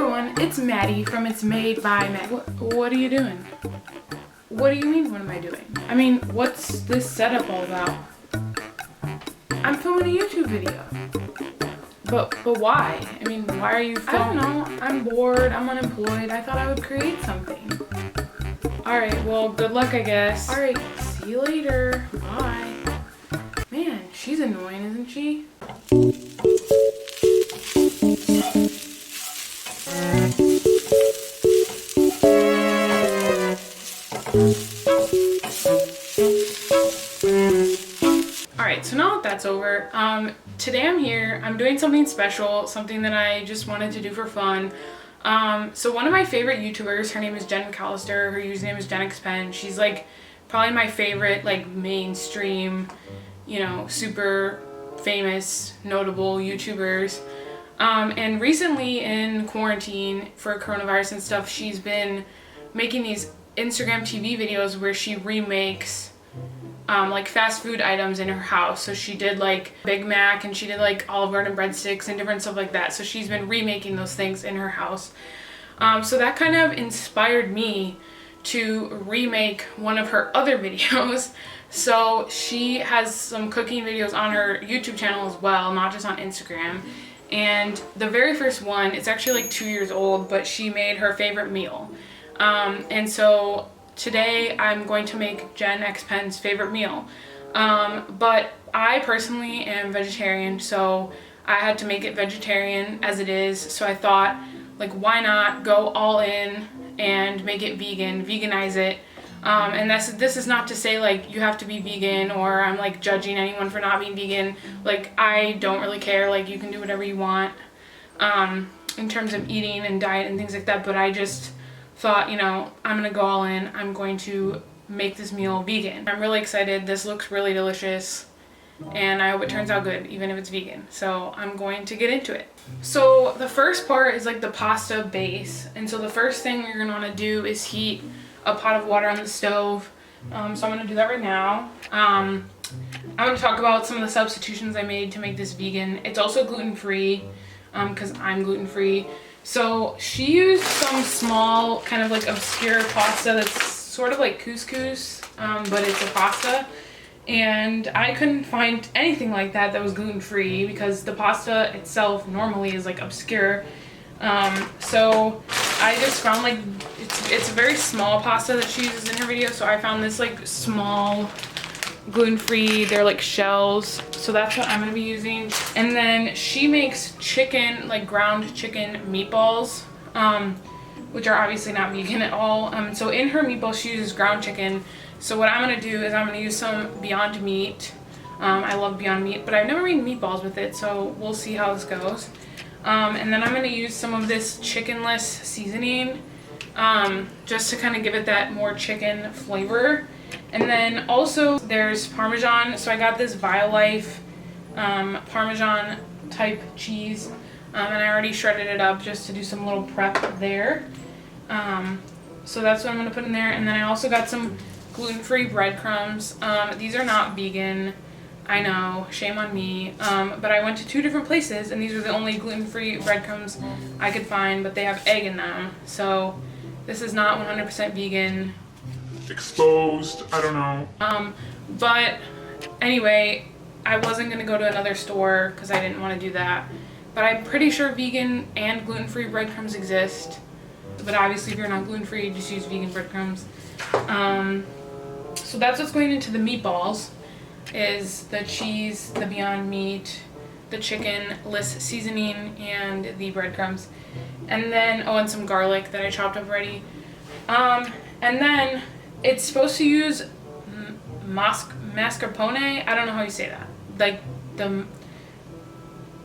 everyone, it's Maddie from It's Made by Maddie. What are you doing? What do you mean, what am I doing? I mean, what's this setup all about? I'm filming a YouTube video. But why? I mean, why are you filming? I don't know. I'm bored. I'm unemployed. I thought I would create something. Alright, well, good luck, I guess. Alright, see you later. Bye. Man, she's annoying, isn't she? Alright, so now that that's over, today I'm here, I'm doing something special, something that I just wanted to do for fun. So one of my favorite YouTubers, her name is Jenn McAllister, her username is JENNXPEN'S. She's like probably my favorite like mainstream, you know, super famous, notable YouTubers. And recently in quarantine for coronavirus and stuff, she's been making these Instagram TV videos where she remakes like fast food items in her house. So she did like Big Mac and she did like Olive Garden breadsticks and different stuff like that. So she's been remaking those things in her house. So that kind of inspired me to remake one of her other videos. So she has some cooking videos on her YouTube channel as well, not just on Instagram. And the very first one, it's actually like 2 years old, but she made her favorite meal. And so today I'm going to make JENNXPEN'S favorite meal. But I personally am vegetarian, so I had to make it vegetarian as it is. So I thought, like, why not go all in and make it vegan, veganize it. And this is not to say like you have to be vegan or I'm like judging anyone for not being vegan. Like, I don't really care, like you can do whatever you want in terms of eating and diet and things like that, but I just thought, you know, I'm gonna go all in. I'm going to make this meal vegan. I'm really excited. This looks really delicious and I hope it turns out good even if it's vegan. So I'm going to get into it. So the first part is like the pasta base, and so the first thing you're gonna want to do is heat a pot of water on the stove. So I'm gonna do that right now. I'm gonna talk about some of the substitutions I made to make this vegan. It's also gluten-free because I'm gluten-free. So she used some small kind of like obscure pasta that's sort of like couscous, but it's a pasta. And I couldn't find anything like that was gluten-free because the pasta itself normally is like obscure. So I just found like it's a very small pasta that she uses in her video. So I found this like small gluten-free, they're like shells. So that's what I'm gonna be using. And then she makes chicken, like ground chicken meatballs, which are obviously not vegan at all. So in her meatballs she uses ground chicken. So what I'm gonna do is I'm gonna use some Beyond Meat. I love Beyond Meat, but I've never made meatballs with it, so we'll see how this goes. And then I'm gonna use some of this chickenless seasoning, just to kind of give it that more chicken flavor. And then also there's Parmesan. So I got this Violife Parmesan type cheese, and I already shredded it up just to do some little prep there. So that's what I'm gonna put in there. And then I also got some gluten-free breadcrumbs. These are not vegan, I know, shame on me, but I went to 2 different places and these were the only gluten-free breadcrumbs I could find, but they have egg in them, so this is not 100% vegan. Exposed, I don't know. But anyway, I wasn't gonna go to another store because I didn't want to do that, but I'm pretty sure vegan and gluten-free breadcrumbs exist, but obviously if you're not gluten-free, just use vegan breadcrumbs. So that's what's going into the meatballs, is the cheese, the Beyond Meat, the chickenless seasoning, and the breadcrumbs. And then, oh, and some garlic that I chopped up already. And then it's supposed to use mascarpone. I don't know how you say that. Like the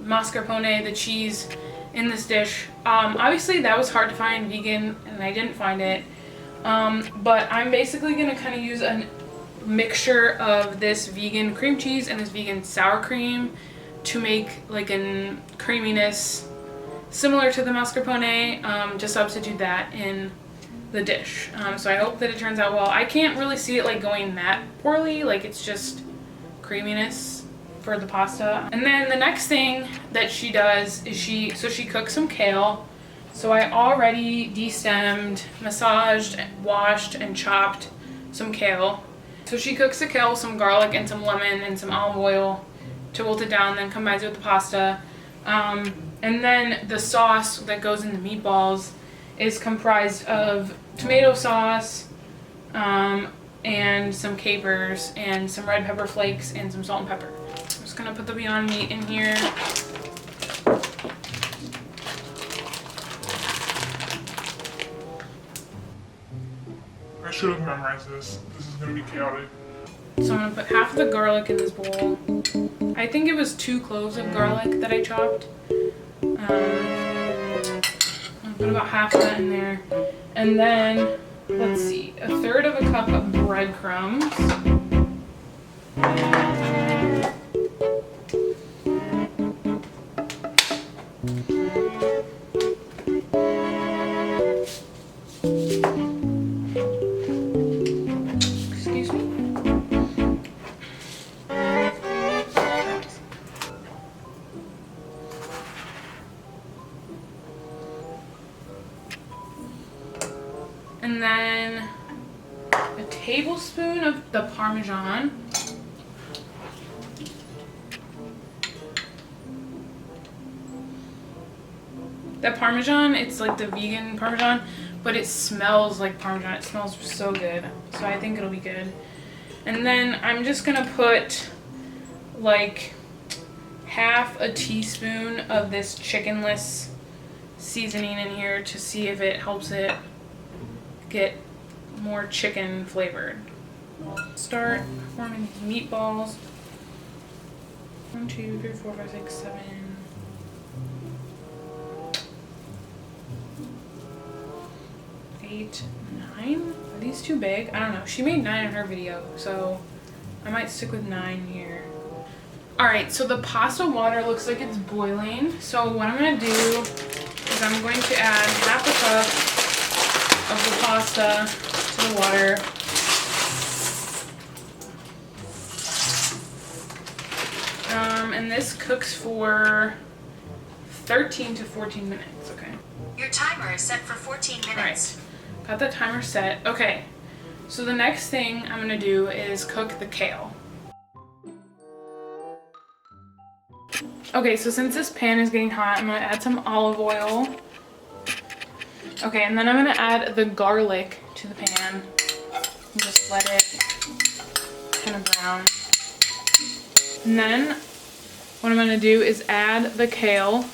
mascarpone, the cheese in this dish. Obviously that was hard to find vegan and I didn't find it. But I'm basically gonna kind of use a mixture of this vegan cream cheese and this vegan sour cream to make like a creaminess similar to the mascarpone, to substitute that in the dish. So I hope that it turns out well. I can't really see it like going that poorly, like it's just creaminess for the pasta. And then the next thing that she does is she cooks some kale. So I already destemmed, massaged, washed, and chopped some kale. So she cooks the kale with some garlic and some lemon and some olive oil to wilt it down, then combines it with the pasta. And then the sauce that goes in the meatballs is comprised of tomato sauce, and some capers and some red pepper flakes and some salt and pepper. I'm just gonna put the Beyond Meat in here. I should have memorized this. This is gonna be chaotic. So I'm gonna put half of the garlic in this bowl. I think it was 2 cloves of garlic that I chopped. I'll put about half of that in there. And then, let's see, 1/3 of a cup of breadcrumbs. Excuse me. And then a tablespoon of the Parmesan. The Parmesan, it's like the vegan Parmesan, but it smells like Parmesan. It smells so good. So I think it'll be good. And then I'm just gonna put like half a teaspoon of this chickenless seasoning in here to see if it helps it get more chicken flavored. Start forming these meatballs. 1, 2, 3, 4, 5, 6, 7, 8, 9. Are these too big? I don't know. She made 9 in her video, so I might stick with 9 here. Alright, so the pasta water looks like it's boiling. So what I'm going to do is I'm going to add half a cup of the pasta to the water. And this cooks for 13 to 14 minutes, okay? Your timer is set for 14 minutes. Alright, got the timer set. Okay, so the next thing I'm gonna do is cook the kale. Okay, so since this pan is getting hot, I'm gonna add some olive oil. Okay, and then I'm gonna add the garlic to the pan and just let it kind of brown. And then what I'm gonna do is add the kale.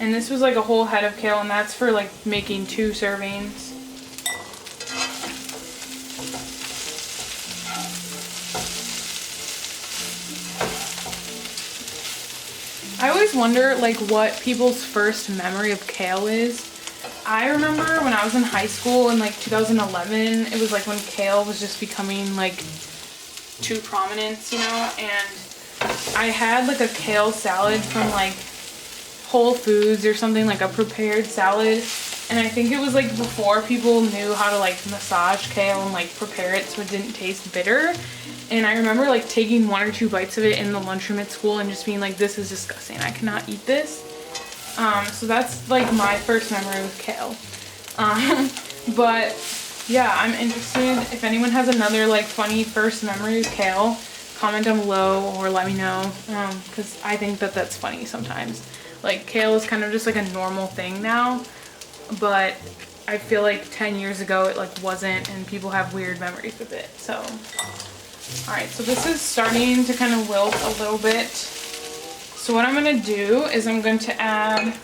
And this was like a whole head of kale, and that's for like making 2 servings. I always wonder like what people's first memory of kale is. I remember when I was in high school in like 2011, it was like when kale was just becoming like to prominence, you know, and I had like a kale salad from like Whole Foods or something, like a prepared salad, and I think it was like before people knew how to like massage kale and like prepare it so it didn't taste bitter. And I remember like taking 1 or 2 bites of it in the lunchroom at school and just being like, this is disgusting, I cannot eat this. So that's like my first memory with kale. But yeah, I'm interested if anyone has another like funny first memory with kale, comment down below or let me know, because I think that that's funny sometimes. Like kale is kind of just like a normal thing now, but I feel like 10 years ago it like wasn't, and people have weird memories with it. So alright, so this is starting to kind of wilt a little bit. So what I'm going to do is I'm going to add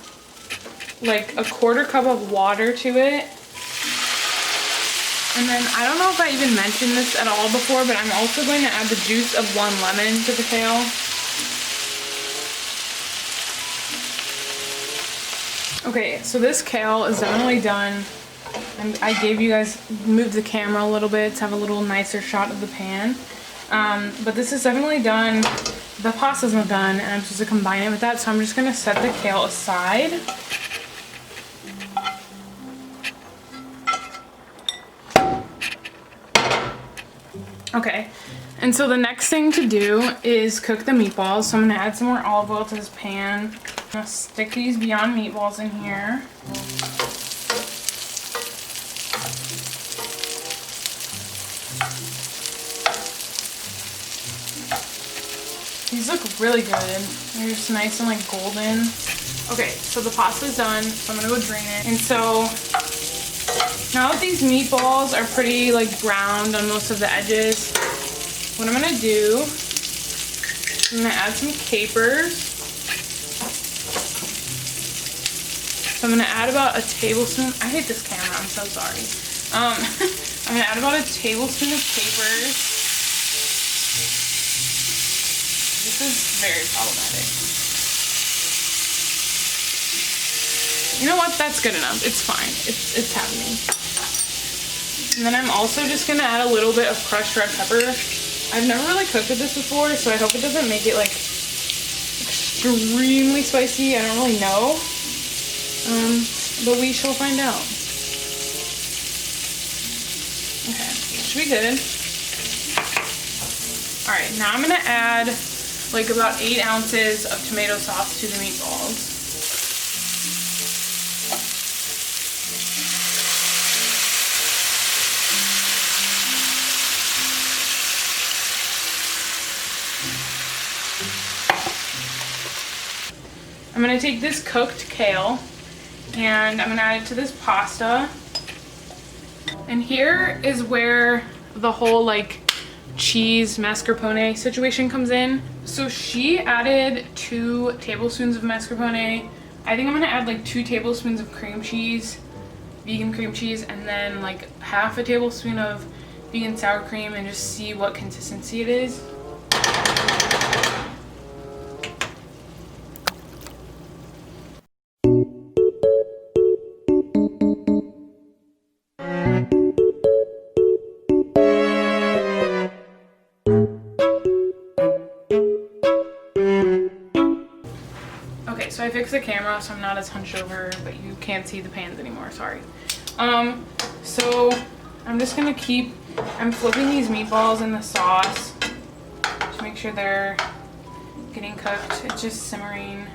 like a 1/4 cup of water to it. And then I don't know if I even mentioned this at all before, but I'm also going to add the juice of 1 lemon to the kale. Okay, so this kale is definitely done. I gave you guys, move the camera a little bit to have a little nicer shot of the pan. But this is definitely done. The pasta's not done, and I'm supposed to combine it with that, so I'm just gonna set the kale aside. Okay, and so the next thing to do is cook the meatballs. So I'm gonna add some more olive oil to this pan. I'm gonna stick these Beyond Meatballs in here. These look really good. They're just nice and like golden. Okay, so the pasta's done, so I'm gonna go drain it. And so now that these meatballs are pretty like browned on most of the edges, what I'm gonna do, I'm gonna add some capers. So I'm gonna add about a tablespoon. I hate this camera, I'm so sorry. I'm gonna add about a tablespoon of capers. This is very problematic. You know what? That's good enough. It's fine. It's happening. And then I'm also just gonna add a little bit of crushed red pepper. I've never really cooked with this before, so I hope it doesn't make it like extremely spicy. I don't really know. But we shall find out. Okay, should be good. All right, now I'm gonna add like about 8 ounces of tomato sauce to the meatballs. I'm gonna take this cooked kale and I'm gonna add it to this pasta. And here is where the whole like cheese mascarpone situation comes in. So she added 2 tablespoons of mascarpone. I think I'm gonna add like 2 tablespoons of cream cheese, vegan cream cheese, and then like half a tablespoon of vegan sour cream and just see what consistency it is. Okay, so I fixed the camera so I'm not as hunched over, but you can't see the pans anymore, sorry. So I'm just gonna I'm flipping these meatballs in the sauce to make sure they're getting cooked. It's just simmering,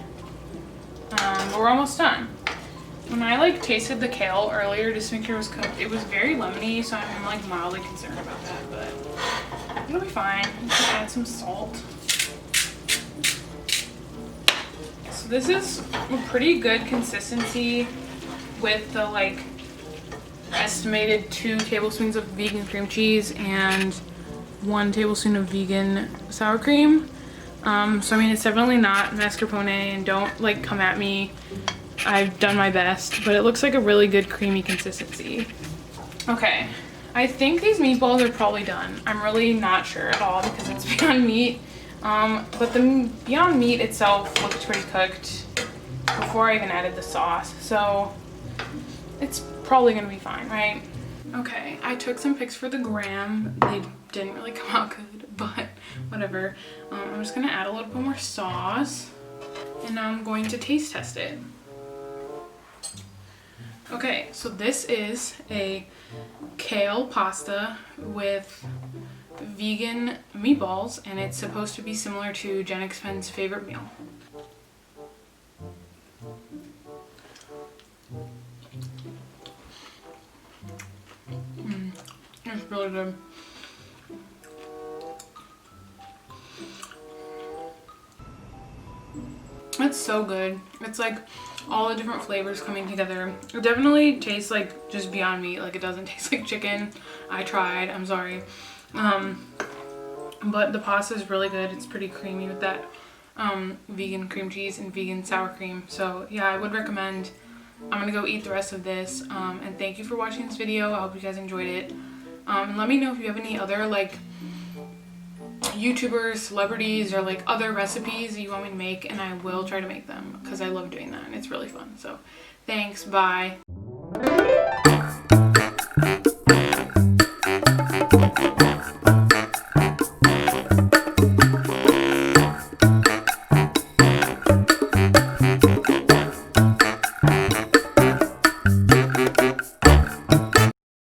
but we're almost done. When I like tasted the kale earlier just to make sure it was cooked, it was very lemony, so I'm like mildly concerned about that, but it'll be fine. I'm just gonna add some salt. So this is a pretty good consistency with the like estimated 2 tablespoons of vegan cream cheese and 1 tablespoon of vegan sour cream. So I mean, it's definitely not mascarpone, and don't like come at me. I've done my best, but it looks like a really good creamy consistency. Okay, I think these meatballs are probably done. I'm really not sure at all because it's Beyond Meat. But the Beyond Meat itself looked pretty cooked before I even added the sauce, so it's probably gonna be fine, right? Okay, I took some pics for the gram. They didn't really come out good, but whatever. I'm just gonna add a little bit more sauce, and now I'm going to taste test it. Okay, so this is a kale pasta with vegan meatballs, and it's supposed to be similar to JENNXPEN'S favorite meal. It's really good. It's so good. It's like all the different flavors coming together. It definitely tastes like just Beyond Meat. Like, it doesn't taste like chicken. I tried, I'm sorry. But the pasta is really good. It's pretty creamy with that vegan cream cheese and vegan sour cream. So yeah, I would recommend. I'm gonna go eat the rest of this. And thank you for watching this video. I hope you guys enjoyed it. And let me know if you have any other like YouTubers, celebrities, or like other recipes that you want me to make, and I will try to make them because I love doing that and it's really fun. So thanks, bye.